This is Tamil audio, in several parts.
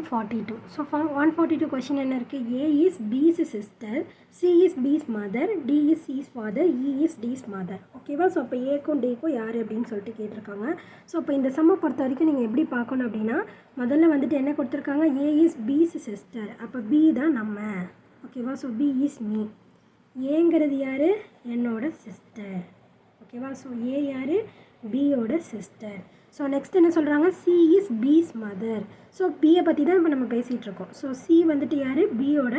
142. So 142 question என்ன இருக்கு? A is B's sister, C is B's mother, D is C's father, E is D's mother. ஓகேவா? ஸோ அப்போ ஏக்கும் டேக்கும் யார் அப்படின்னு சொல்லிட்டு கேட்டிருக்காங்க. ஸோ இப்போ இந்த சம்மை பொறுத்த வரைக்கும் நீங்கள் எப்படி பார்க்கணும் அப்படின்னா, முதல்ல வந்துட்டு என்ன கொடுத்துருக்காங்க? A is B's sister. அப்போ B தான் நம்ம. ஓகேவா? So B is me. ஏங்கிறது யார்? என்னோட சிஸ்டர். ஓகேவா? ஸோ ஏ யார்? பியோட சிஸ்டர். ஸோ நெக்ஸ்ட் என்ன சொல்கிறாங்க? C is B's mother. So பியை பற்றி தான் இப்போ நம்ம பேசிகிட்டு இருக்கோம். ஸோ சி வந்துட்டு யார்? பியோட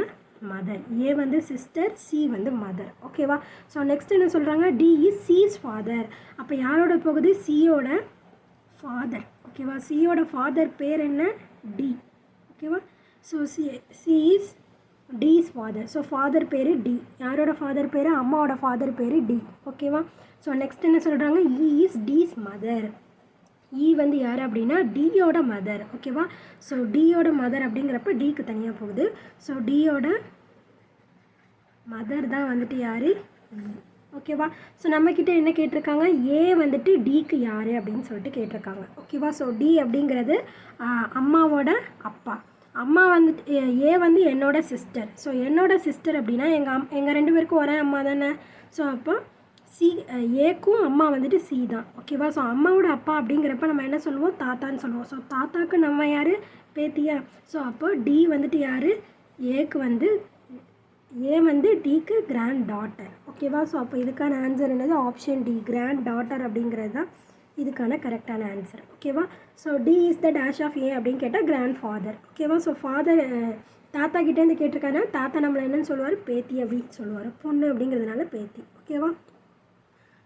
மதர். ஏ வந்து சிஸ்டர், சி வந்து மதர். ஓகேவா? ஸோ நெக்ஸ்ட் என்ன சொல்கிறாங்க? D is C's father. அப்போ யாரோட போகுது? சியோட ஃபாதர். ஓகேவா? சியோட ஃபாதர் பேர் என்ன? டி. ஓகேவா? So C is D's father. So father பேர் டி. யாரோட ஃபாதர் பேர்? அம்மாவோட ஃபாதர் பேர் டி. ஓகேவா? ஸோ நெக்ஸ்ட் என்ன சொல்கிறாங்க? இ இஸ் டிஸ் மதர். இ வந்து யார் அப்படின்னா டியோட மதர். ஓகேவா? ஸோ டியோட மதர் அப்படிங்கிறப்ப டிக்கு தனியாக போகுது. ஸோ டியோட மதர் தான் வந்துட்டு யார்? இ. ஓகேவா? ஸோ நம்மக்கிட்ட என்ன கேட்டிருக்காங்க? ஏ வந்துட்டு டிக்கு யார் அப்படின்னு சொல்லிட்டு கேட்டிருக்காங்க. ஓகேவா? ஸோ டி அப்படிங்கிறது அம்மாவோட அப்பா. அம்மா வந்துட்டு ஏ வந்து என்னோட சிஸ்டர். ஸோ என்னோட சிஸ்டர் அப்படின்னா எங்கள் ரெண்டு பேருக்கும் ஒரே அம்மா தானே. ஸோ அப்போ சி ஏக்கும் அம்மா வந்துட்டு சி தான். ஓகேவா? ஸோ அம்மாவோட அப்பா அப்படிங்கிறப்ப நம்ம என்ன சொல்லுவோம்? தாத்தான்னு சொல்லுவோம். ஸோ தாத்தாக்கு நம்ம யார்? பேத்தியா. ஸோ அப்போ டி வந்துட்டு யார்? ஏக்கு வந்து ஏ வந்து டிக்கு கிராண்ட் டாட்டர். ஓகேவா? ஸோ அப்போ இதுக்கான ஆன்சர் என்னது? ஆப்ஷன் டி, கிராண்ட் டாட்டர் அப்படிங்கிறது தான் இதுக்கான கரெக்டான ஆன்சர். ஓகேவா? So D is the dash of A அப்படின்னு கேட்டால் கிராண்ட் ஃபாதர். ஓகேவா? ஸோ ஃபாதர் தாத்தா கிட்டேருந்து கேட்டிருக்காங்கன்னா தாத்தா நம்மளை என்னென்னு சொல்லுவார்? பேத்தி அப்படின்னு சொல்லுவார். பொண்ணு அப்படிங்கிறதுனால பேத்தி. ஓகேவா?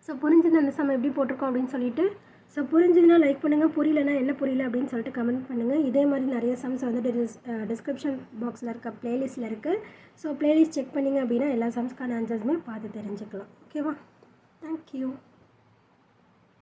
ஸோ புரிஞ்சது அந்த சம் எப்படி போட்டிருக்கோம் அப்படின்னு சொல்லிட்டு. ஸோ புரிஞ்சதுன்னா லைக் பண்ணுங்கள், புரியலன்னா என்ன புரியல அப்படின்னு சொல்லிட்டு கமெண்ட் பண்ணுங்கள். இதே மாதிரி நிறைய சம்ஸ் வந்துட்டு டிஸ்கிரிப்ஷன் பாக்ஸில் இருக்க ப்ளேலிஸ்ட்டில் இருக்குது. ஸோ ப்ளேலிஸ்ட் செக் பண்ணிங்க அப்படின்னா எல்லா சம்ஸ்க்கான ஆன்சர்ஸுமே பார்த்து தெரிஞ்சுக்கலாம். ஓகேவா? தேங்க்யூ.